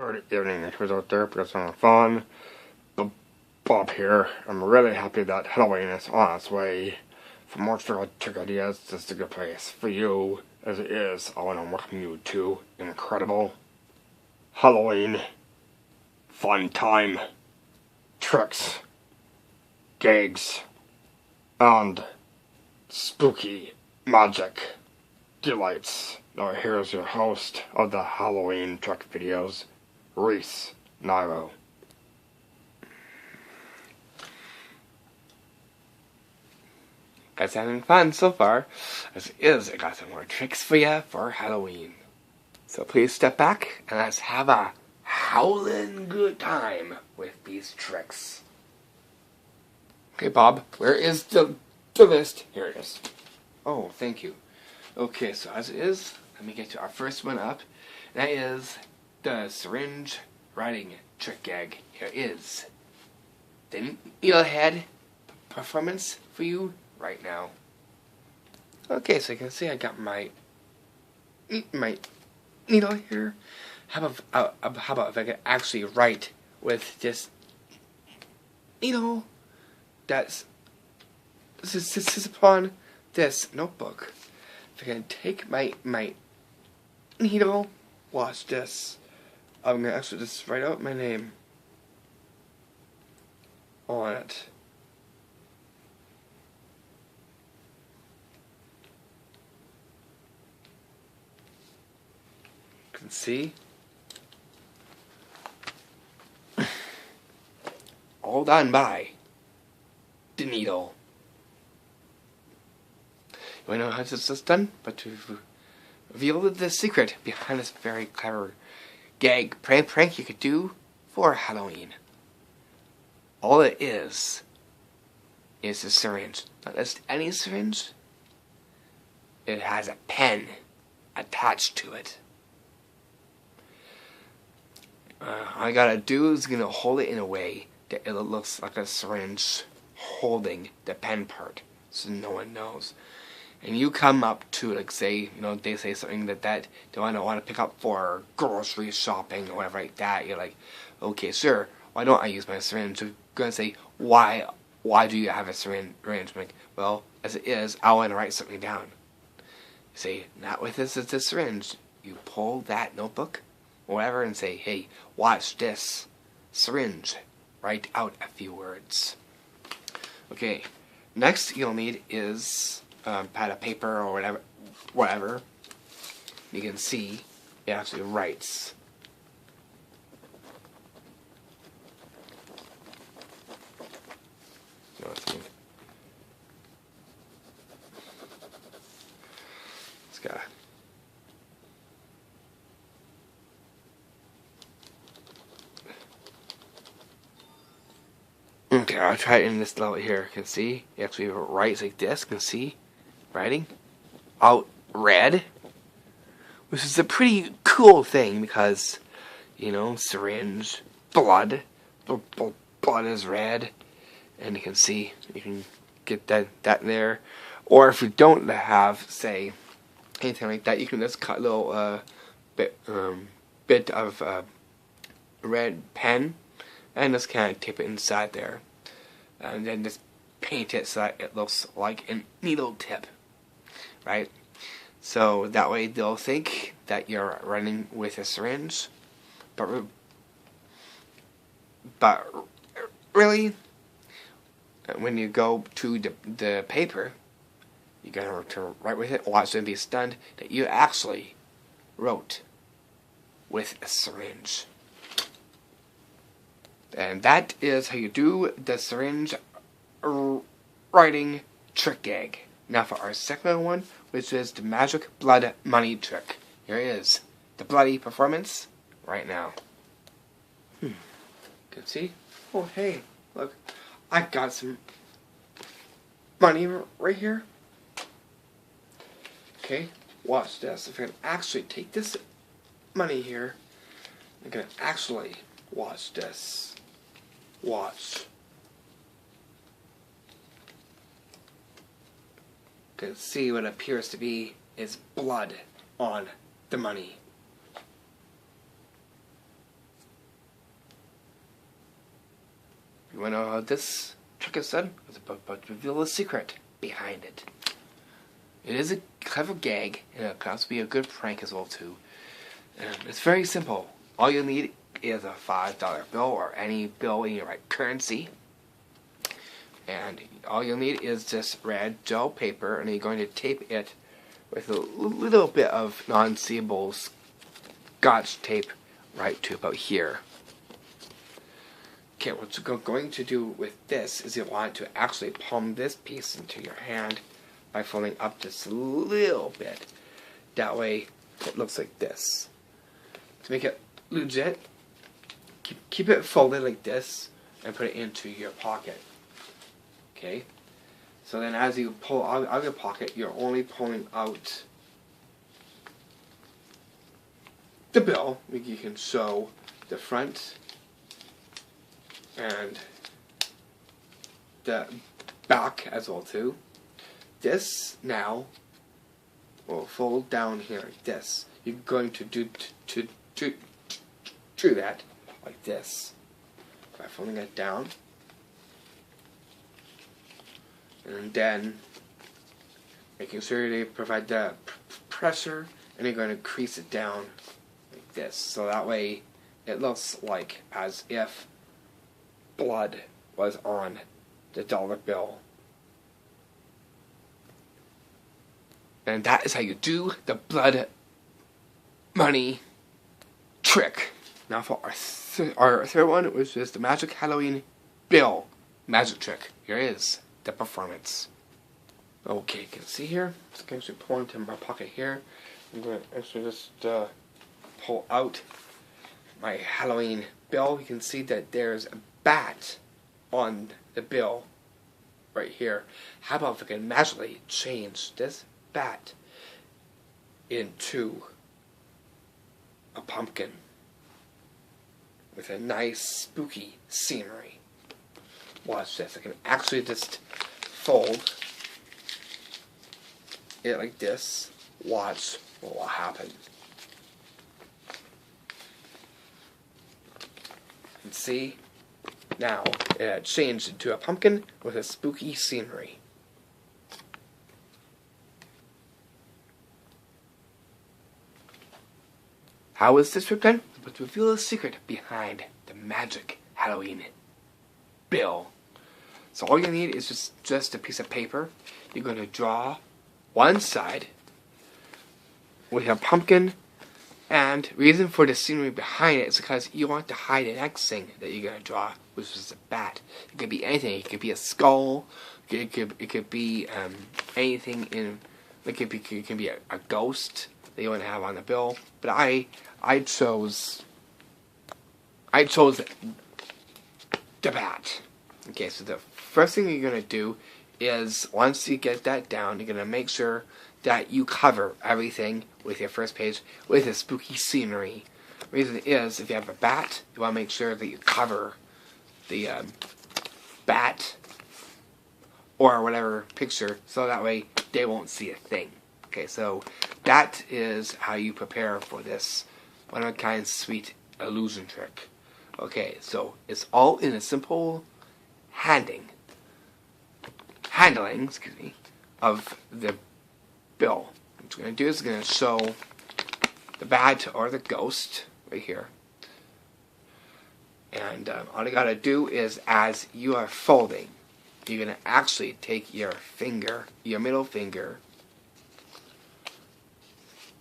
Good evening, it was out there, but it's on fun. Bob here. I'm really happy that Halloween is on its way. For more trick ideas, this is a good place for you, as it is. I want to welcome you to an incredible Halloween fun time. Tricks, gags, and spooky magic delights. Now here's your host of the Halloween trick videos, Reese Nairo. Guys, having fun so far. As is, I got some more tricks for you for Halloween. So please step back and let's have a howlin' good time with these tricks. Okay, Bob, where is the list? Here it is. Oh, thank you. Okay, so as it is, let me get to our first one up. That is the syringe writing trick gag. Here is the needlehead performance for you right now. Okay, so you can see I got my needle here. How about if I could actually write with this needle that's sits upon this notebook? If I can take my needle, watch this. I'm gonna actually just write out my name on it. You can see all done by the needle. You know how this is done, but to reveal the secret behind this very clever gag prank you could do for Halloween. All it is a syringe. Not just any syringe. It has a pen attached to it. All I gotta do is gonna hold it in a way that it looks like a syringe holding the pen part, so no one knows. And you come up to, like, say, they say something that they don't want to pick up for grocery shopping or whatever like that. You're like, okay, sir, why don't I use my syringe? You're gonna say, why do you have a syringe? I'm like, well, as it is, I want to write something down. You say, not with this, it's a syringe. You pull that notebook or whatever and say, hey, watch this syringe. Write out a few words. Okay, next you'll need is pad of paper or whatever. You can see it actually writes. It's got. Okay, I'll try it in this level here. You can see it actually writes like this. You can see writing out red, which is a pretty cool thing because, syringe, blood is red, and you can see, you can get that there. Or if you don't have, say, anything like that, you can just cut a little bit of red pen and just kind of tape it inside there, and then just paint it so that it looks like a needle tip. Right? So that way they'll think that you're running with a syringe, but really, when you go to the paper, you gotta to write with it. Watch them be stunned that you actually wrote with a syringe. And that is how you do the syringe writing trick gag. Now for our second one, which is the magic blood money trick. Here is the bloody performance right now. You can see? Oh, hey, look. I got some money right here. Okay, watch this. If I can actually take this money here, I'm going to actually watch this. Watch. Can see what appears to be is blood on the money. you want to know how this trick is done? It's about to reveal the secret behind it. It is a clever gag, and it can also be a good prank as well too. It's very simple. All you'll need is a $5 bill or any bill in your right currency. And all you'll need is this red gel paper, and you're going to tape it with a little bit of non-seeable Scotch tape right to about here. Okay, what you're going to do with this is you want to actually palm this piece into your hand by folding up just a little bit. That way it looks like this. To make it legit, keep it folded like this and put it into your pocket. Okay? So then as you pull out of your pocket, you're only pulling out the bill. You can show the front and the back as well too. This now will fold down here like this. You're going to do that like this by folding it down, and then making sure they provide the pressure, and you're going to crease it down like this, so that way it looks like as if blood was on the dollar bill. And that is how you do the blood money trick. Now for our third one, which is the Magic Halloween Bill magic trick. Here is the performance. Okay, you can see here. I'm going to pull into my pocket here. I'm going to actually just pull out my Halloween bill. You can see that there's a bat on the bill right here. How about if I can magically change this bat into a pumpkin with a nice spooky scenery? Watch this. I can actually just fold it like this. Watch what will happen. And see, now it changed into a pumpkin with a spooky scenery. How is this trick done? But to reveal the secret behind the magic Halloween bill. So all you need is just a piece of paper. You're going to draw one side with a pumpkin, and reason for the scenery behind it is because you want to hide the next thing that you're going to draw, which is a bat. It could be anything. It could be a skull. It could be anything in. It can be a ghost that you want to have on the bill. But I chose the bat. Okay, so the first thing you're going to do is, once you get that down, you're going to make sure that you cover everything with your first page with a spooky scenery. The reason is, if you have a bat, you want to make sure that you cover the bat or whatever picture, so that way they won't see a thing. Okay, so that is how you prepare for this one-of-a-kind sweet illusion trick. Okay, so it's all in a simple handling, of the bill. What it's going to do is it's going to show the bat or the ghost right here. And all you got to do is, as you are folding, you're going to actually take your finger, your middle finger,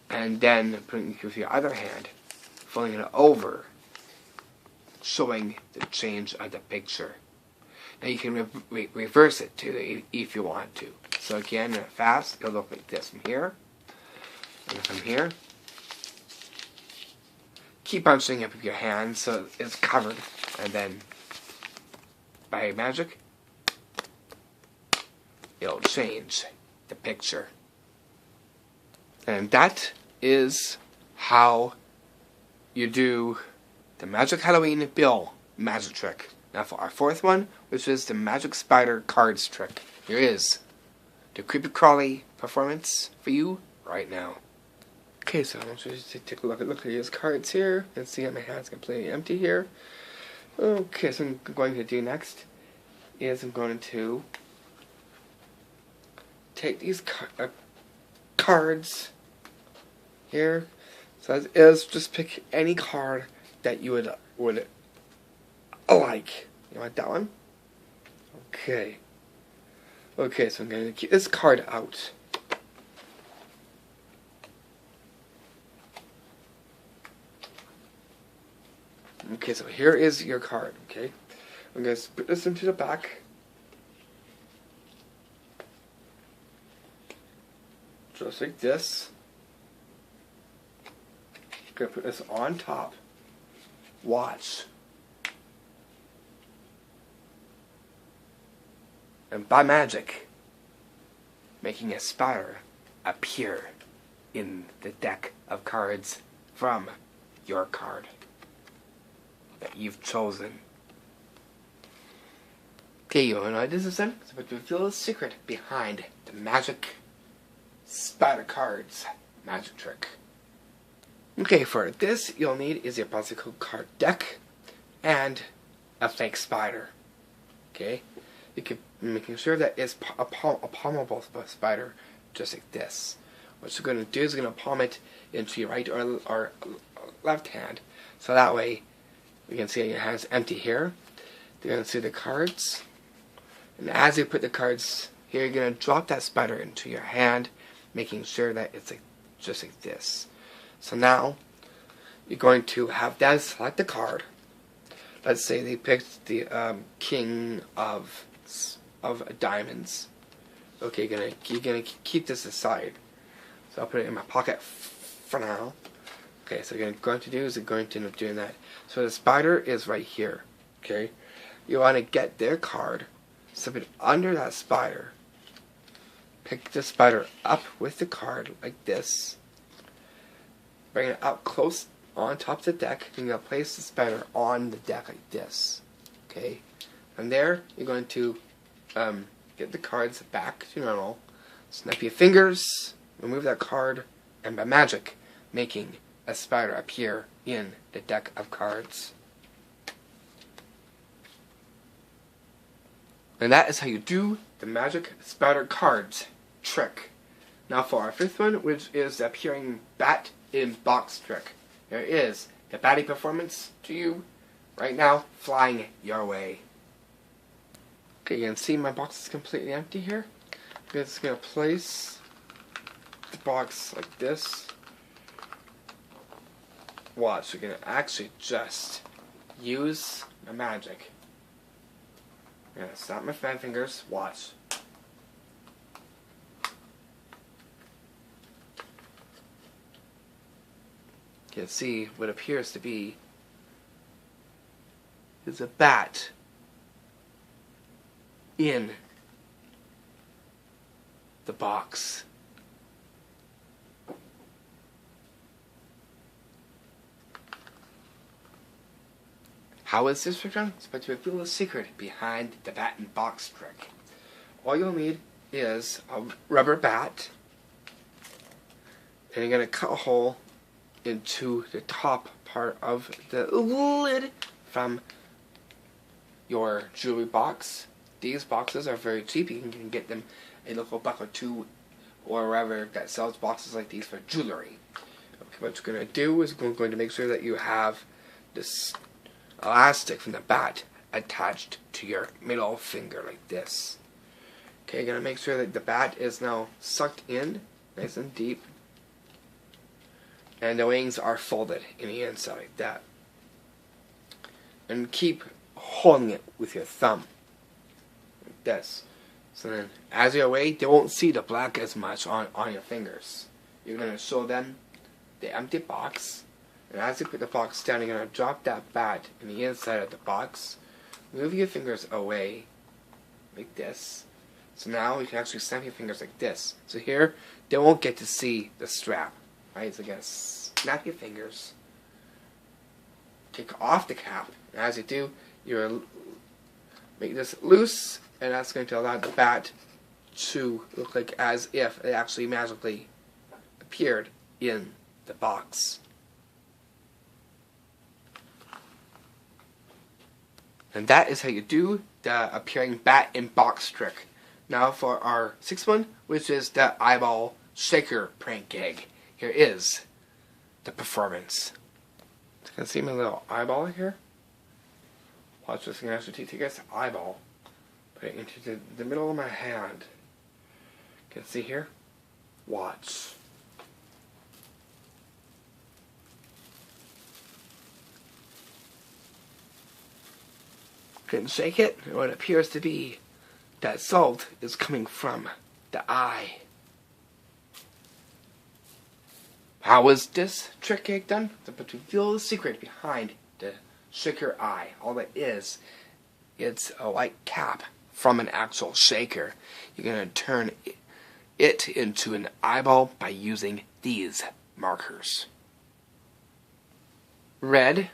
and then putting it with your other hand, folding it over, showing the change of the picture. Now you can reverse it too if you want to. So again, fast, it'll look like this from here, and from here. Keep on showing up with your hand so it's covered, and then by magic, it'll change the picture. And that is how you do the Magic Halloween Bill magic trick. Now for our fourth one, which is the Magic Spider Cards trick. Here is the creepy crawly performance for you right now. Okay, so I want you to take a look at these cards here and see that my hand's completely empty here. Okay, so I'm going to do next is I'm going to take these cards here. So as is, just pick any card that you would like. You want that one? Okay. Okay, so I'm going to keep this card out. Okay, so here is your card, okay? I'm going to put this into the back. Just like this. I'm going to put this on top. Watch. And by magic, making a spider appear in the deck of cards from your card that you've chosen. Okay, you know what this is then? So to reveal the secret behind the magic spider cards magic trick. Okay, for this you'll need is your bicycle card deck and a fake spider. Okay, you can making sure that it's a palmable spider, just like this. What you're going to do is you're going to palm it into your right or left hand, so that way you can see your hand's empty here. You're going to see the cards, and as you put the cards here, you're going to drop that spider into your hand, making sure that it's like just like this. So now you're going to have Dad select the card. Let's say they picked the king of diamonds. Okay, you're gonna keep this aside. So I'll put it in my pocket for now. Okay, so you're going to do is you're going to end up doing that. So the spider is right here. Okay, you want to get their card, slip it under that spider, pick the spider up with the card like this, bring it up close on top of the deck, and you're going to place the spider on the deck like this. Okay, and there you're going to get the cards back to normal, snap your fingers, remove that card, and by magic, making a spider appear in the deck of cards. And that is how you do the magic spider cards trick. Now for our fifth one, which is the appearing bat in box trick. There is the batty performance to you right now, flying your way. Okay, you can see my box is completely empty here. I'm just going to place the box like this. Watch, we're going to actually just use my magic. I'm going to snap my fan fingers. Watch. You can see what appears to be is a bat in the box. How is this trick done? It's about to reveal the secret behind the bat and box trick. All you'll need is a rubber bat, and you're going to cut a hole into the top part of the lid from your jewelry box. These boxes are very cheap. You can get them in a local buck or two or wherever that sells boxes like these for jewelry. Okay, what you're going to do is we're going to make sure that you have this elastic from the bat attached to your middle finger like this. Okay, you're going to make sure that the bat is now sucked in nice and deep, and the wings are folded in the inside like that. And keep holding it with your thumb like this. So then as you're away, they won't see the black as much on your fingers. You're going to show them the empty box, and as you put the box down, you're going to drop that bat in the inside of the box. Move your fingers away like this. So now you can actually snap your fingers like this. So here, they won't get to see the strap. Right, so you're going to snap your fingers, take off the cap, and as you do, you'll make this loose, and that's going to allow the bat to look like as if it actually magically appeared in the box. And that is how you do the appearing bat and box trick. Now for our sixth one, which is the eyeball shaker prank gag. Here is the performance. You can see my little eyeball here. Watch this. I'm going to actually take this eyeball, put it into the middle of my hand. You can see here? Watch. Can shake it, and what appears to be that salt is coming from the eye. How is this trick gag done? But to reveal the secret behind the shaker eye, all it is, it's a white cap from an actual shaker. You're going to turn it into an eyeball by using these markers. Red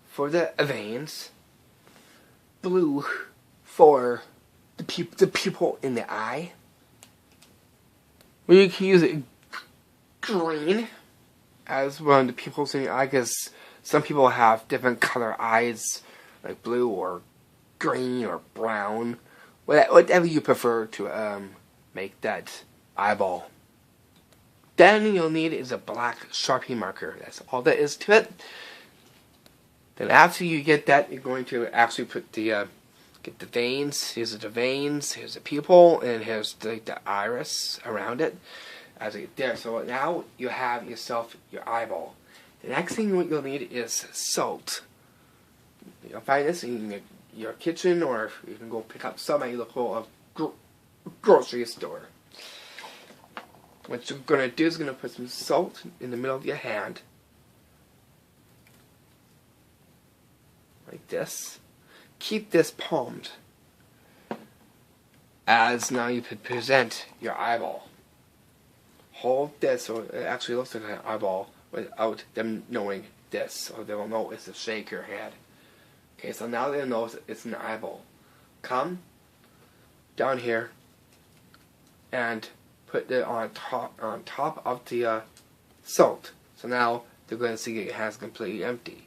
for the veins, blue for the pupil in the eye. You can use it green as one of the pupils in the eye, because some people have different color eyes, like blue or green or brown, whatever you prefer to make that eyeball. Then you'll need is a black Sharpie marker. That's all that is to it. Then after you get that, you're going to actually put the get the veins. Here's the veins. Here's the pupil, and here's the iris around it. As you get there, so now you have yourself your eyeball. The next thing you'll need is salt. You'll find this in your kitchen, or you can go pick up some at your local grocery store. What you're going to do is going to put some salt in the middle of your hand. Like this. Keep this palmed. As now you could present your eyeball. Hold this so it actually looks like an eyeball without them knowing this. So they will know it's a shaker head. Okay, so now they know it's an eyeball. Come down here and put it on top of the salt. So now they're going to see your hand's completely empty.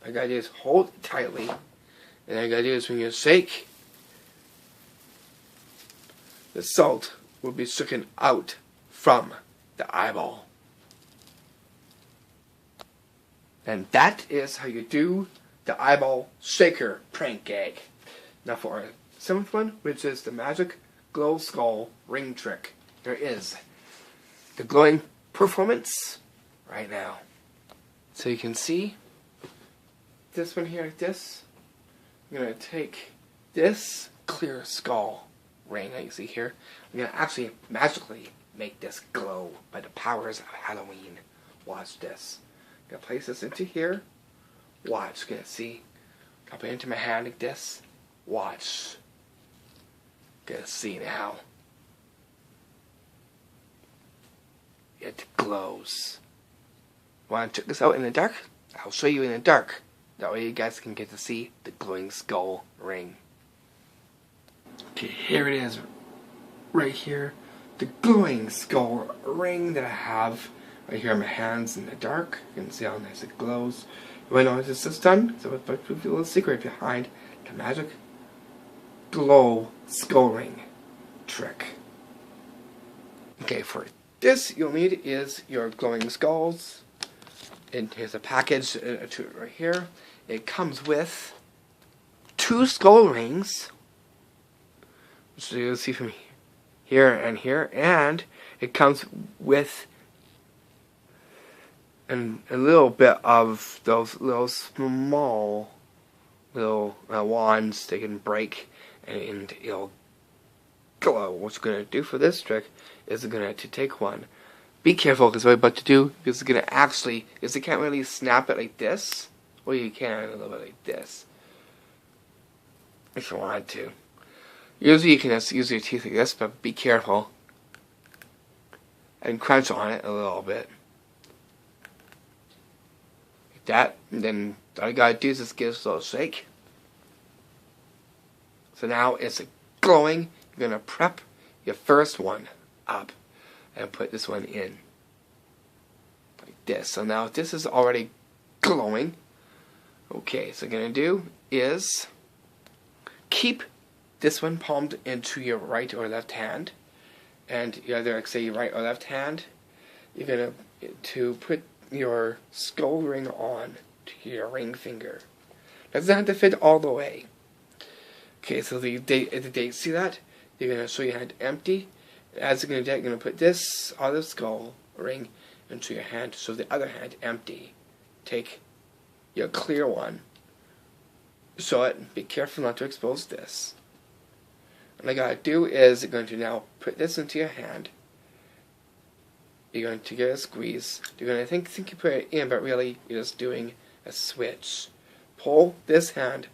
All you gotta do is hold it tightly, and all you gotta do is when you shake, the salt will be shaken out from the eyeball. And that is how you do the eyeball shaker prank gag. Now for our seventh one, which is the magic glow skull ring trick. There is the glowing performance right now. So you can see this one here like this. I'm going to take this clear skull ring that you see here. I'm going to actually magically make this glow by the powers of Halloween. Watch this. I'm going to place this into here. Watch. You're going to see. I'll put it into my hand like this. Watch. You're going to see now. It glows. Want to check this out in the dark? I'll show you in the dark. That way you guys can get to see the glowing skull ring. Okay, here it is. Right here. The glowing skull ring that I have right here on my hands in the dark. You can see how nice it glows. You want to know how this is done? So let's put a little secret behind the magic glow skull ring trick. Okay, for this you'll need is your glowing skulls. And here's a package right here. It comes with 2 skull rings, which you'll see from here and here, and it comes with a little bit of those little small little wands they can break, and it'll glow. What you're going to do for this trick is you're going to take one. Be careful, because what I'm about to do, because it's going to actually, because you can't really snap it like this. Well, you can a little bit like this, if you want to. Usually you can just use your teeth like this, but be careful. And crunch on it a little bit. Like that, and then all you gotta do is just give it a little shake. So now it's glowing. You're gonna prep your first one up and put this one in. Like this. So now this is already glowing. Okay, so what I'm going to do is keep this one palmed into your right or left hand, and either, like, say, your right or left hand, you're going to put your skull ring on to your ring finger. Doesn't have to fit all the way. Okay, so the date, see that? You're going to show your hand empty. As you're going to do, you're going to put this other skull ring into your hand, so the other hand empty. Take your clear one. Show it. Be careful not to expose this. What I gotta do is, you're going to now put this into your hand. You're going to give it a squeeze. You're going to think you put it in, but really you're just doing a switch. Pull this hand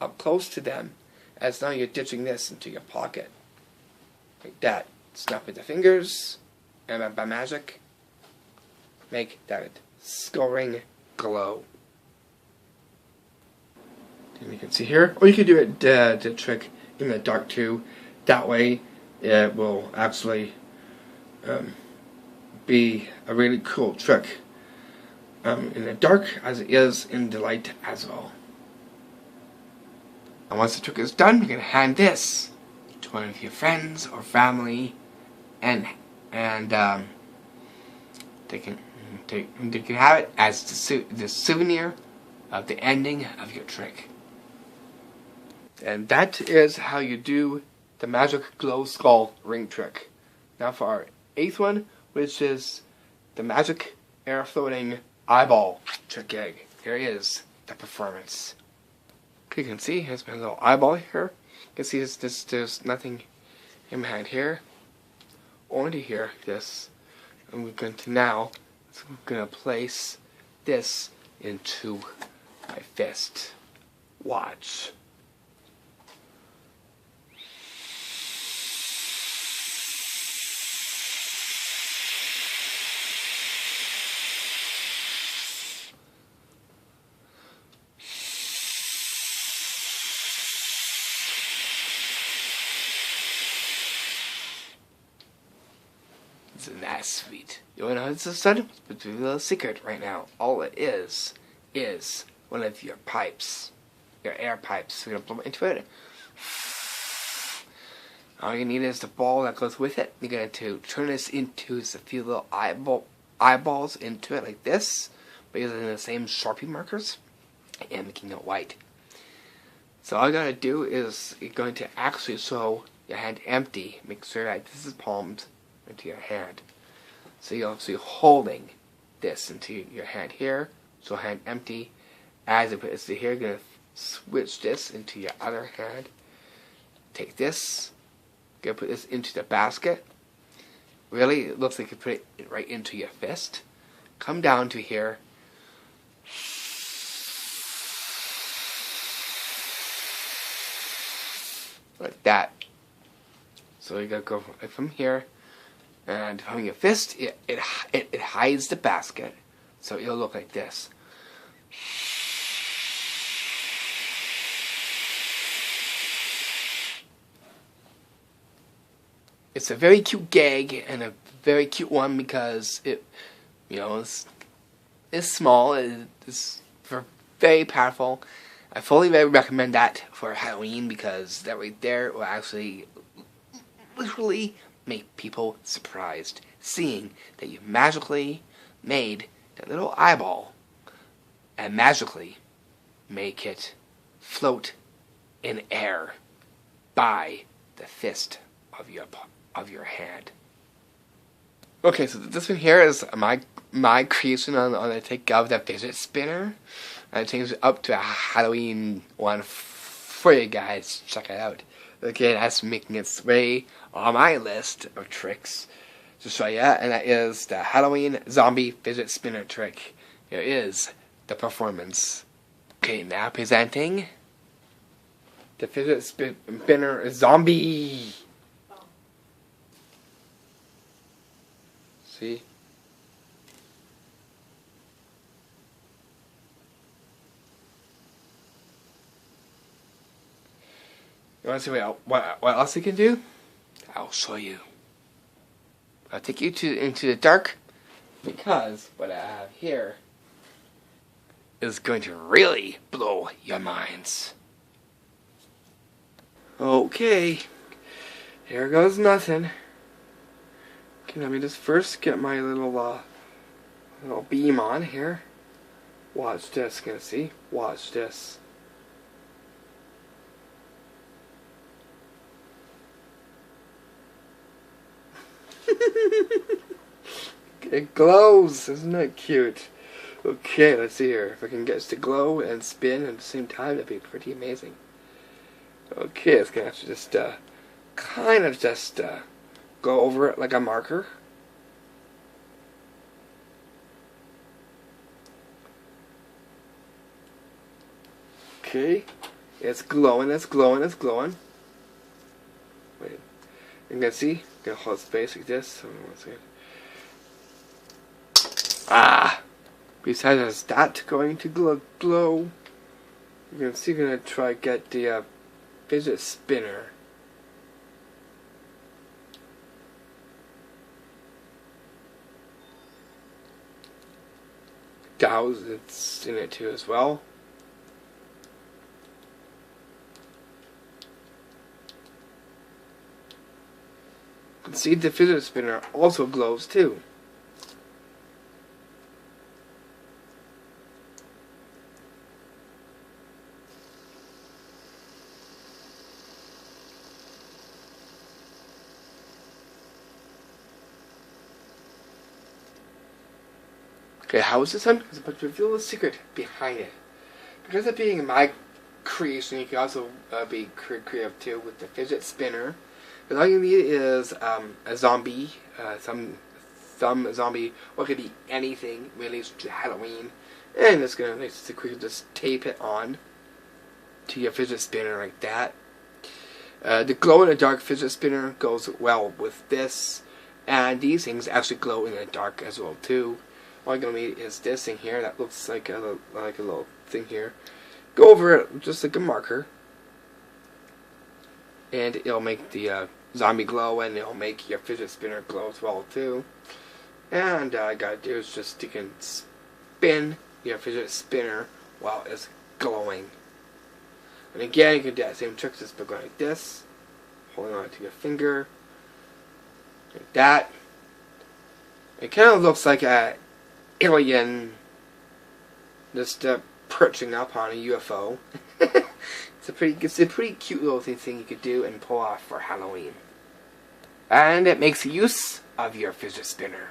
up close to them, as now you're ditching this into your pocket. Like that. Snap with the fingers, and by magic, make that skull ring glow. And you can see here, or you can do it the trick in the dark too. That way, it will actually be a really cool trick in the dark as it is in the light as well. And once the trick is done, you can hand this to one of your friends or family, and they can have it as the souvenir of the ending of your trick. And that is how you do the magic glow skull ring trick. Now for our 8th one, which is the magic air floating eyeball trick egg. Here is the performance. Okay, you can see here's my little eyeball here. You can see there's nothing in my hand here. Only here, this. And we're going to place this into my fist. Watch. Isn't that sweet? You wanna know it's a little secret right now. All it is one of your pipes, your air pipes. We're gonna blow into it. All you need is the ball that goes with it. You're going to turn this into a few little eyeballs into it like this, but using the same Sharpie markers and making it white. So all you gotta do is you're going to actually show your hand empty. Make sure that this is palmed into your hand. So you're actually holding this into your hand here. So hand empty. As you put this here, you're going to switch this into your other hand. Take this. You're going to put this into the basket. Really, it looks like you put it right into your fist. Come down to here. Like that. So you gotta go from here, and from your fist, it hides the basket, so it'll look like this. It's a very cute gag and a very cute one because it's small. It's very powerful. I fully recommend that for Halloween because that right there will actually literally make people surprised, seeing that you magically made that little eyeball and magically make it float in air by the fist of your hand. Okay, so this one here is my creation on the take of the fidget spinner. I changed it up to a Halloween one for you guys. Check it out. Okay, that's making its way on my list of tricks to show you, and that is the Halloween zombie fidget spinner trick. Here is the performance. Okay, now presenting the fidget spinner zombie. See? You want to see what else you can do? I'll show you. I'll take you into the dark because what I have here is going to really blow your minds. Okay, here goes nothing. Okay, let me just first get my little beam on here. Watch this, gonna see? Watch this. It glows, isn't it cute? Okay, let's see here. If I can get this to glow and spin at the same time, that'd be pretty amazing. Okay, it's gonna have to just kind of just go over it like a marker. Okay, it's glowing, it's glowing, it's glowing. Wait, you can see? I'm gonna hold space like this. Hold on 1 second. Ah! Besides that going to glow, you can see, you're gonna try to get the fidget spinner. Dows, it's in it too as well. You can see the fidget spinner also glows too. Okay, how is this done? Because I'm about to reveal the secret behind it. Because of being my creation, you can also be creative too with the fidget spinner. Because all you need is a zombie, some zombie, or it could be anything related to Halloween. And it's going to quickly just tape it on to your fidget spinner like that. The glow-in-the-dark fidget spinner goes well with this. And these things actually glow in the dark as well too. All you're gonna need is this thing here that looks like a little thing here. Go over it just like a marker, and it'll make the zombie glow, and it'll make your fidget spinner glow as well too. And all you gotta do is just you can spin your fidget spinner while it's glowing. And again, you can do that same trick just by going like this, holding on to your finger, like that. It kind of looks like a alien just perching up on a UFO. It's a pretty cute little thing you could do and pull off for Halloween. And it makes use of your fidget spinner.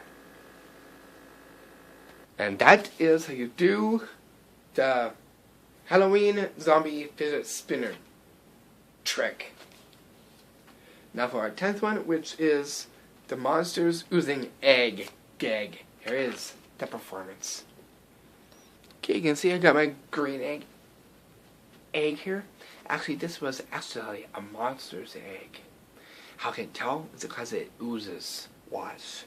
And that is how you do the Halloween zombie fidget spinner trick. Now for our 10th one, which is the Monsters Oozing Egg Gag. Here is the performance. Okay, you can see I got my green egg here. Actually, this was actually a monster's egg. How can you tell? It's because it oozes. Watch.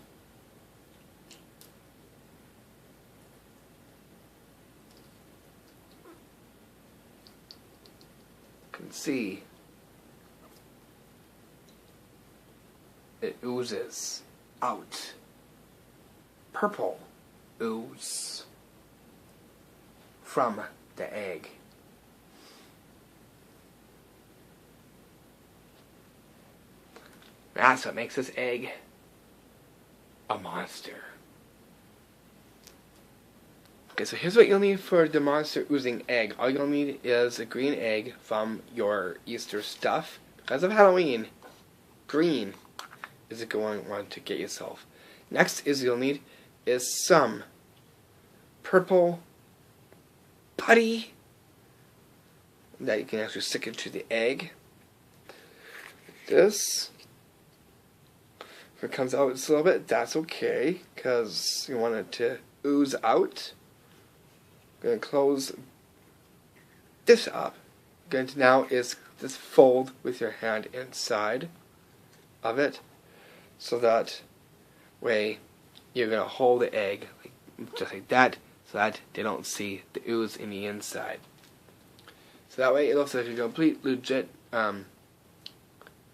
You can see it oozes out. Purple ooze from the egg. That's what makes this egg a monster. Okay, so here's what you'll need for the monster oozing egg. All you'll need is a green egg from your Easter stuff. Because of Halloween, green is a good one to get yourself. Next is you'll need is some purple putty that you can actually stick into the egg. This, if it comes out just a little bit, that's okay, because you want it to ooze out. I'm going to close this up. Going to now is just fold with your hand inside of it, so that way you're going to hold the egg just like that, so that they don't see the ooze in the inside. So that way it looks like a complete legit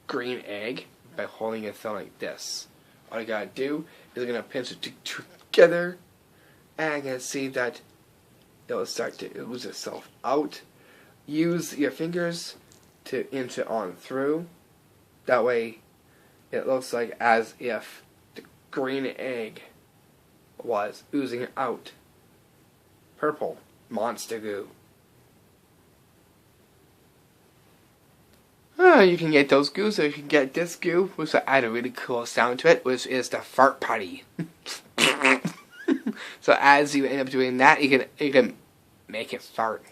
green egg by holding it down like this. All you gotta do is you're gonna pinch it together, and you're gonna see that it will start to ooze itself out. Use your fingers to inch it on through. That way it looks like as if the green egg was oozing out purple monster goo. You can get those goos, or you can get this goo, which will add a really cool sound to it, which is the fart party. So as you end up doing that, you can make it fart.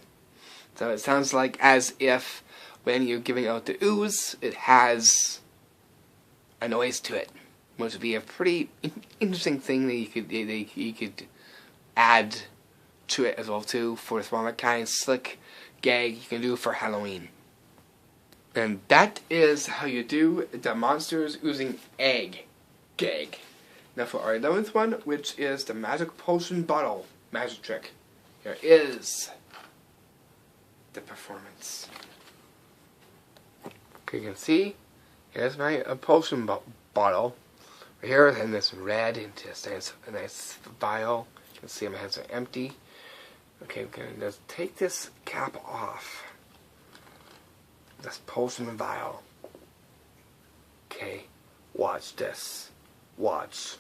So it sounds like as if when you're giving out the ooze, it has a noise to it, which would be a pretty interesting thing that you could add to it as well too, for this one kind of slick gag you can do for Halloween. And that is how you do the Monsters Oozing Egg Gag. Now for our 11th one, which is the Magic Potion Bottle Magic Trick, here is the performance. Okay, you can see, here's my potion bottle. Right here, and this red into a nice vial. You can see my hands are empty. Okay, we're going to just take this cap off. This potion vial. Okay, watch this. Watch.